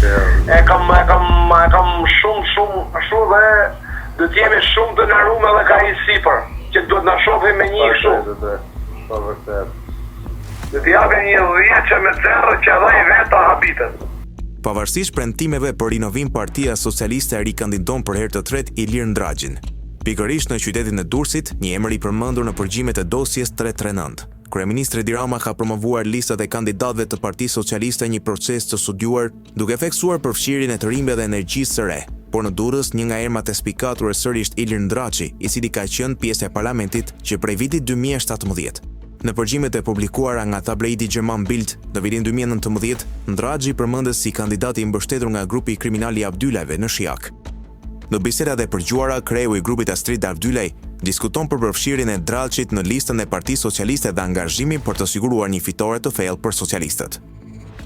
E kam shumë dhe do t'jemi shumë të nërume dhe ka i sipër, që duhet na shohim me një kështu. Po vërtet. Do t'jape një 10 që me zerë që edhe i vetë habitën. Pavarësisht premtimeve për rinovim, Partia Socialiste e rikandidon për herë të tretë Ilir Ndraxhin. Pikërisht në qytetin e Durrësit, një emër i përmendur në përgjimet e dosjes 339. Kryeministri Edi Rama ka promovuar listat e kandidatëve të Partisë Socialiste një proces të studiuar, duke theksuar përfshirjen e të rinjve dhe energjisë së re. Por në Durrës, një nga emrat e spikatur sërish Ilir Ndraxhi, i cili ka qenë pjesë e parlamentit që prej vitit 2017. Në përgjimet e publikuara nga tabloidi gjerman Bild në vitin 2019, Ndraxhi përmendet si kandidat i mbështetur nga grupi kriminal i Abdylajve në Shijak. Në bisedat e përgjuara, kreu i grupit Astrid Abdylaj diskuton për përfshirjen e Ndraxhit në listën e Partisë Socialiste dhe angazhimin për të siguruar një fitore të thellë për socialistët.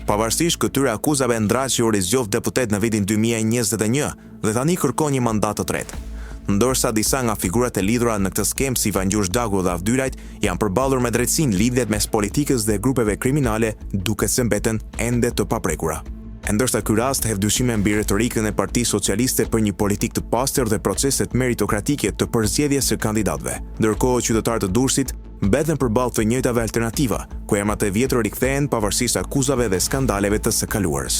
Pavarësisht këtyre akuzave, Ndraxhi u rizgjoft deputet në vitin 2021 dhe tani kërkon një mandat të tretë. Ndërsa disa nga figurat e lidhura në këtë skemë si Vangjur Dagu dhe Avdylajt janë përballur me drejtësinë, lidhjet mes politikës dhe grupeve kriminale duket se mbeten ende të paprekura. Ndërsa ky rast hedh dyshime mbi retorikën e Partisë Socialiste për një politikë të pastër dhe proceset meritokratike të përzgjedhjes së kandidatëve. Ndërkohë, qytetarët të Durrësit mbeten përballë të njëjtave alternativa, ku emrat e vjetër rikthehen pavarësisht akuzave dhe skandaleve të së kaluarës.